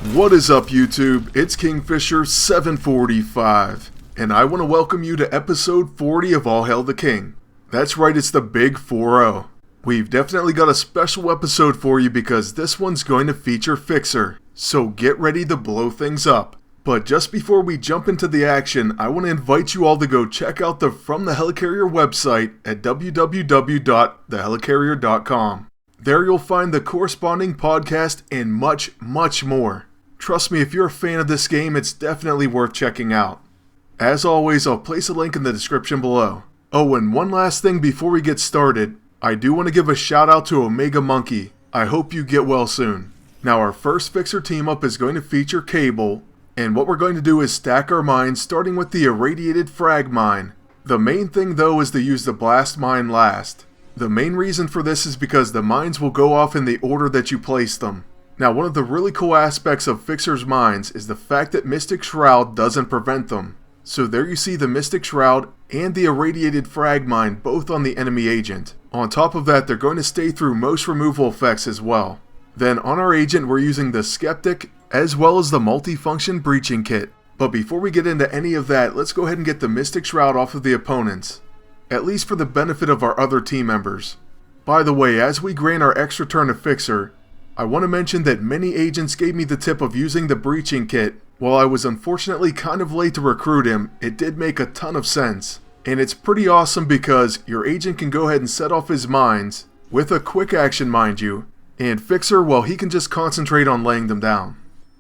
What is up, YouTube? It's Kingfisher745, and I want to welcome you to episode 40 of All Hail the King. That's right, it's the big 4-0. We've definitely got a special episode for you because this one's going to feature Fixer, so get ready to blow things up. But just before we jump into the action, I want to invite you all to go check out the From the Helicarrier website at www.thehelicarrier.com. There you'll find the corresponding podcast and much, much more. Trust me, if you're a fan of this game, it's definitely worth checking out. As always, I'll place a link in the description below. Oh, and one last thing before we get started, I do want to give a shout out to Omega Monkey. I hope you get well soon. Now our first Fixer team up is going to feature Cable, and what we're going to do is stack our mines starting with the Irradiated Frag mine. The main thing though is to use the Blast mine last. The main reason for this is because the mines will go off in the order that you place them. Now one of the really cool aspects of Fixer's mines is the fact that Mystic Shroud doesn't prevent them. So there you see the Mystic Shroud and the Irradiated Frag mine both on the enemy agent. On top of that, they're going to stay through most removal effects as well. Then on our agent we're using the Skeptic as well as the multifunction breaching kit. But before we get into any of that, let's go ahead and get the Mystic Shroud off of the opponents. At least for the benefit of our other team members. By the way, as we grant our extra turn to Fixer, I want to mention that many agents gave me the tip of using the breaching kit. While I was unfortunately kind of late to recruit him, it did make a ton of sense. And it's pretty awesome because your agent can go ahead and set off his mines, with a quick action mind you, and Fixer, well, he can just concentrate on laying them down.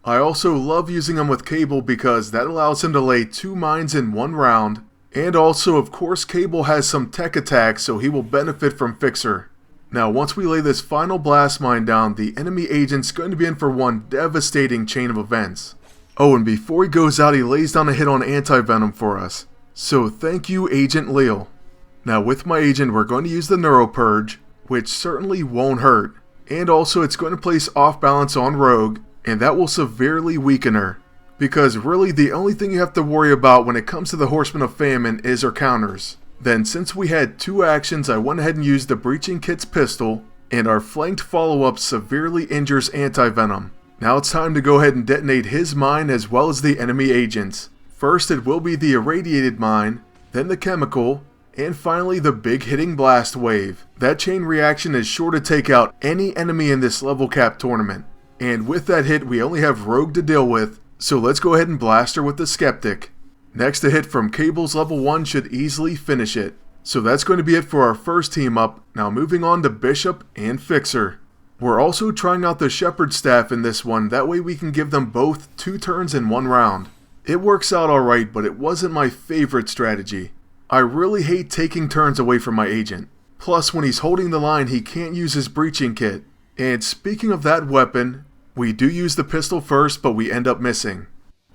I also love using him with Cable because that allows him to lay 2 mines in 1 round, and also of course Cable has some tech attacks so he will benefit from Fixer. Now once we lay this final blast mine down, the enemy agent's going to be in for one devastating chain of events. Oh, and before he goes out, he lays down a hit on anti-venom for us. So thank you, Agent Leal. Now with my agent we're going to use the Neuro Purge, which certainly won't hurt. And also it's going to place off balance on Rogue, and that will severely weaken her. Because really the only thing you have to worry about when it comes to the Horsemen of Famine is her counters. Then since we had 2 actions, I went ahead and used the Breaching Kit's pistol, and our flanked follow-up severely injures anti-venom. Now it's time to go ahead and detonate his mine as well as the enemy agents. First it will be the Irradiated mine, then the chemical, and finally the big hitting blast wave. That chain reaction is sure to take out any enemy in this level cap tournament. And with that hit we only have Rogue to deal with, so let's go ahead and blast her with the Skeptic. Next, a hit from Cable's level 1 should easily finish it. So that's going to be it for our first team up. Now moving on to Bishop and Fixer. We're also trying out the Shepherd staff in this one, that way we can give them both 2 turns in 1 round. It works out alright, but it wasn't my favorite strategy. I really hate taking turns away from my agent. Plus when he's holding the line he can't use his breaching kit. And speaking of that weapon, we do use the pistol first, but we end up missing.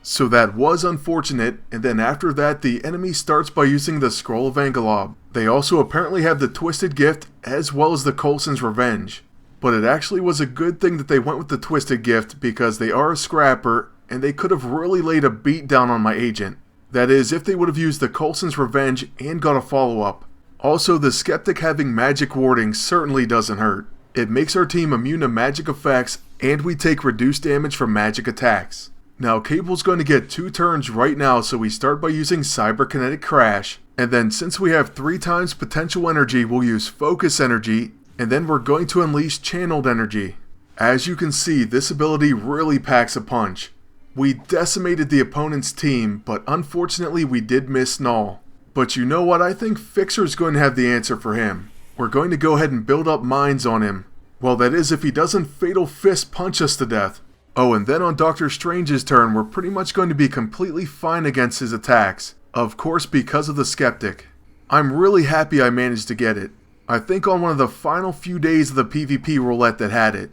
So that was unfortunate, and then after that the enemy starts by using the Scroll of Angolob. They also apparently have the Twisted Gift as well as the Coulson's Revenge. But it actually was a good thing that they went with the Twisted Gift because they are a scrapper and they could have really laid a beat down on my agent. That is, if they would have used the Coulson's Revenge and got a follow-up. Also, the Skeptic having magic warding certainly doesn't hurt. It makes our team immune to magic effects, and we take reduced damage from magic attacks. Now Cable's going to get 2 turns right now, so we start by using Cyberkinetic Crash, and then since we have 3 times potential energy we'll use Focus Energy, and then we're going to unleash Channeled Energy. As you can see, this ability really packs a punch. We decimated the opponent's team, but unfortunately we did miss Null. But you know what, I think Fixer's going to have the answer for him. We're going to go ahead and build up mines on him. Well, that is if he doesn't Fatal Fist punch us to death. Oh, and then on Doctor Strange's turn, we're pretty much going to be completely fine against his attacks. Of course, because of the Skeptic. I'm really happy I managed to get it. I think on one of the final few days of the PvP roulette that had it.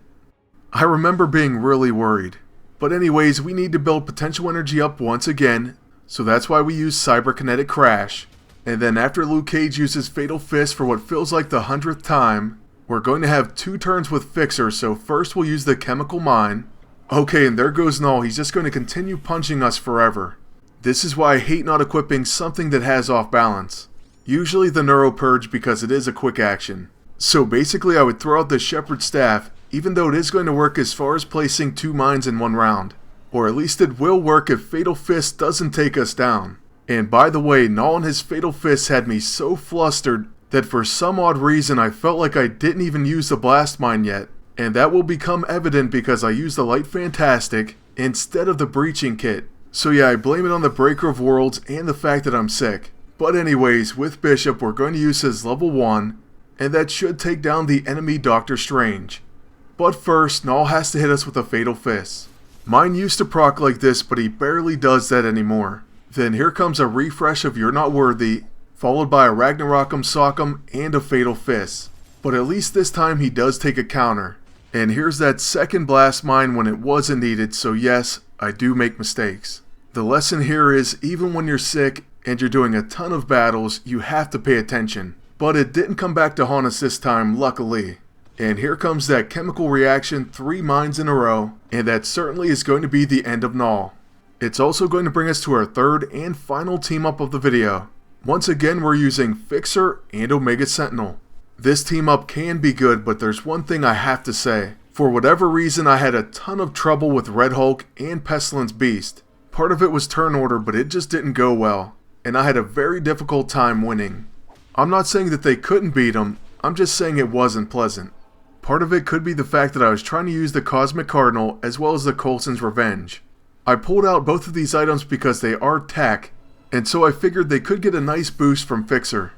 I remember being really worried. But anyways, we need to build potential energy up once again, so that's why we use Cyberkinetic Crash. And then after Luke Cage uses Fatal Fist for what feels like the 100th time, we're going to have 2 turns with Fixer, so first we'll use the Chemical Mine. Okay, and there goes Null, he's just going to continue punching us forever. This is why I hate not equipping something that has off balance. Usually the Neuro Purge because it is a quick action. So basically I would throw out the Shepherd Staff, even though it is going to work as far as placing 2 mines in 1 round. Or at least it will work if Fatal Fist doesn't take us down. And by the way, Null and his Fatal Fist had me so flustered that for some odd reason I felt like I didn't even use the Blast Mine yet. And that will become evident because I used the Light Fantastic instead of the Breaching Kit. So yeah, I blame it on the Breaker of Worlds and the fact that I'm sick. But anyways, with Bishop we're going to use his level 1, and that should take down the enemy Doctor Strange. But first, Null has to hit us with a Fatal Fist. Mine used to proc like this, but he barely does that anymore. Then here comes a refresh of You're Not Worthy, followed by a Ragnarok'em Sock'em and a Fatal Fist. But at least this time he does take a counter. And here's that second Blast Mine when it wasn't needed, so yes, I do make mistakes. The lesson here is, even when you're sick and you're doing a ton of battles, you have to pay attention. But it didn't come back to haunt us this time, luckily. And here comes that chemical reaction, 3 mines in a row, and that certainly is going to be the end of Null. It's also going to bring us to our third and final team up of the video. Once again we're using Fixer and Omega Sentinel. This team up can be good, but there's one thing I have to say. For whatever reason I had a ton of trouble with Red Hulk and Pestilence Beast. Part of it was turn order, but it just didn't go well, and I had a very difficult time winning. I'm not saying that they couldn't beat him, I'm just saying it wasn't pleasant. Part of it could be the fact that I was trying to use the Cosmic Cardinal as well as the Coulson's Revenge. I pulled out both of these items because they are tech, and so I figured they could get a nice boost from Fixer.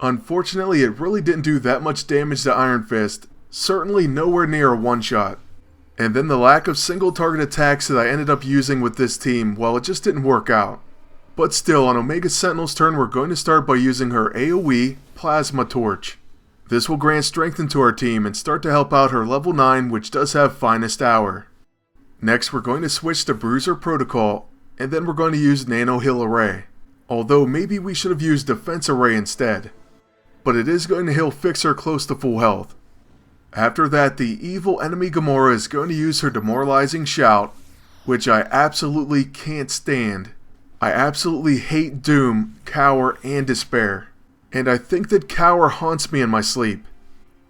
Unfortunately, it really didn't do that much damage to Iron Fist, certainly nowhere near a one-shot. And then the lack of single target attacks that I ended up using with this team, well, it just didn't work out. But still, on Omega Sentinel's turn we're going to start by using her AoE Plasma Torch. This will grant strength into our team and start to help out her level 9, which does have Finest Hour. Next we're going to switch to Bruiser Protocol, and then we're going to use Nano Heal Array. Although maybe we should have used Defense Array instead. But it is going to heal Fixer close to full health. After that, the evil enemy Gamora is going to use her Demoralizing Shout, which I absolutely can't stand. I absolutely hate Doom, Cower, and Despair. And I think that Cower haunts me in my sleep.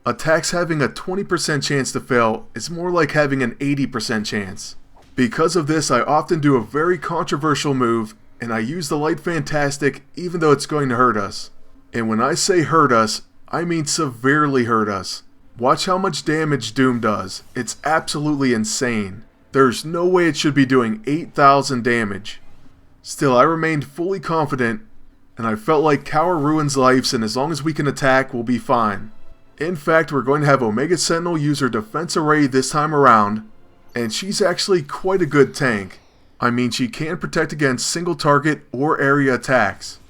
Attacks having a 20% chance to fail is more like having an 80% chance. Because of this, I often do a very controversial move, and I use the Light Fantastic even though it's going to hurt us. And when I say hurt us, I mean severely hurt us. Watch how much damage Doom does. It's absolutely insane. There's no way it should be doing 8,000 damage. Still, I remained fully confident, and I felt like Cower ruins lives, and as long as we can attack, we'll be fine. In fact, we're going to have Omega Sentinel use her Defense Array this time around, and she's actually quite a good tank. I mean, she can protect against single target or area attacks.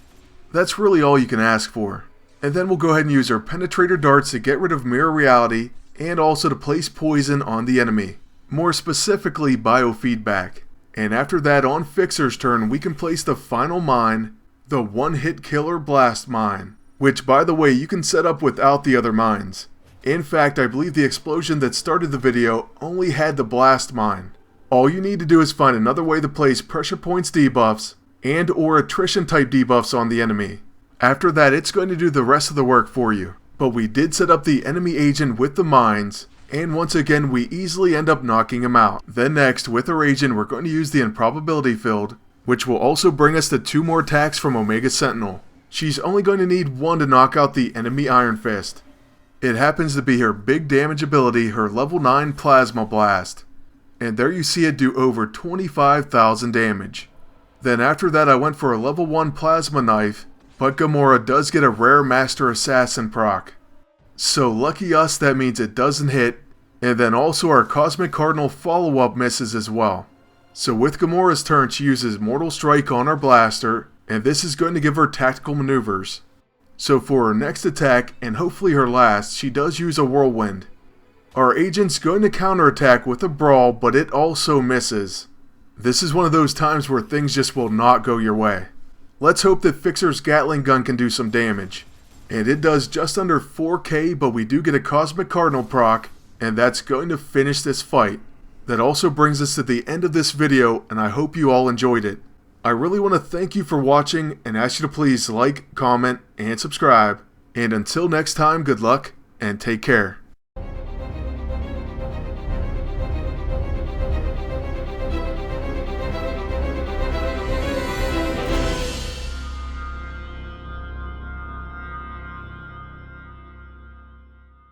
That's really all you can ask for. And then we'll go ahead and use our Penetrator Darts to get rid of Mirror Reality, and also to place poison on the enemy. More specifically, Biofeedback. And after that, on Fixer's turn, we can place the final mine, the one-hit killer Blast Mine. Which, by the way, you can set up without the other mines. In fact, I believe the explosion that started the video only had the Blast Mine. All you need to do is find another way to place Pressure Points debuffs, and or Attrition type debuffs on the enemy. After that, it's going to do the rest of the work for you. But we did set up the enemy agent with the mines, and once again we easily end up knocking him out. Then next, with our agent, we're going to use the Improbability Field, which will also bring us to 2 more attacks from Omega Sentinel. She's only going to need 1 to knock out the enemy Iron Fist. It happens to be her big damage ability, her level 9 Plasma Blast. And there you see it do over 25,000 damage. Then after that I went for a level 1 Plasma Knife, but Gamora does get a rare Master Assassin proc. So lucky us, that means it doesn't hit, and then also our Cosmic Cardinal follow-up misses as well. So with Gamora's turn she uses Mortal Strike on our blaster, and this is going to give her tactical maneuvers. So for her next attack, and hopefully her last, she does use a Whirlwind. Our agent's going to counterattack with a Brawl, but it also misses. This is one of those times where things just will not go your way. Let's hope that Fixer's Gatling Gun can do some damage. And it does just under 4k, but we do get a Cosmic Cardinal proc, and that's going to finish this fight. That also brings us to the end of this video, and I hope you all enjoyed it. I really want to thank you for watching and ask you to please like, comment, and subscribe. And until next time, good luck and take care.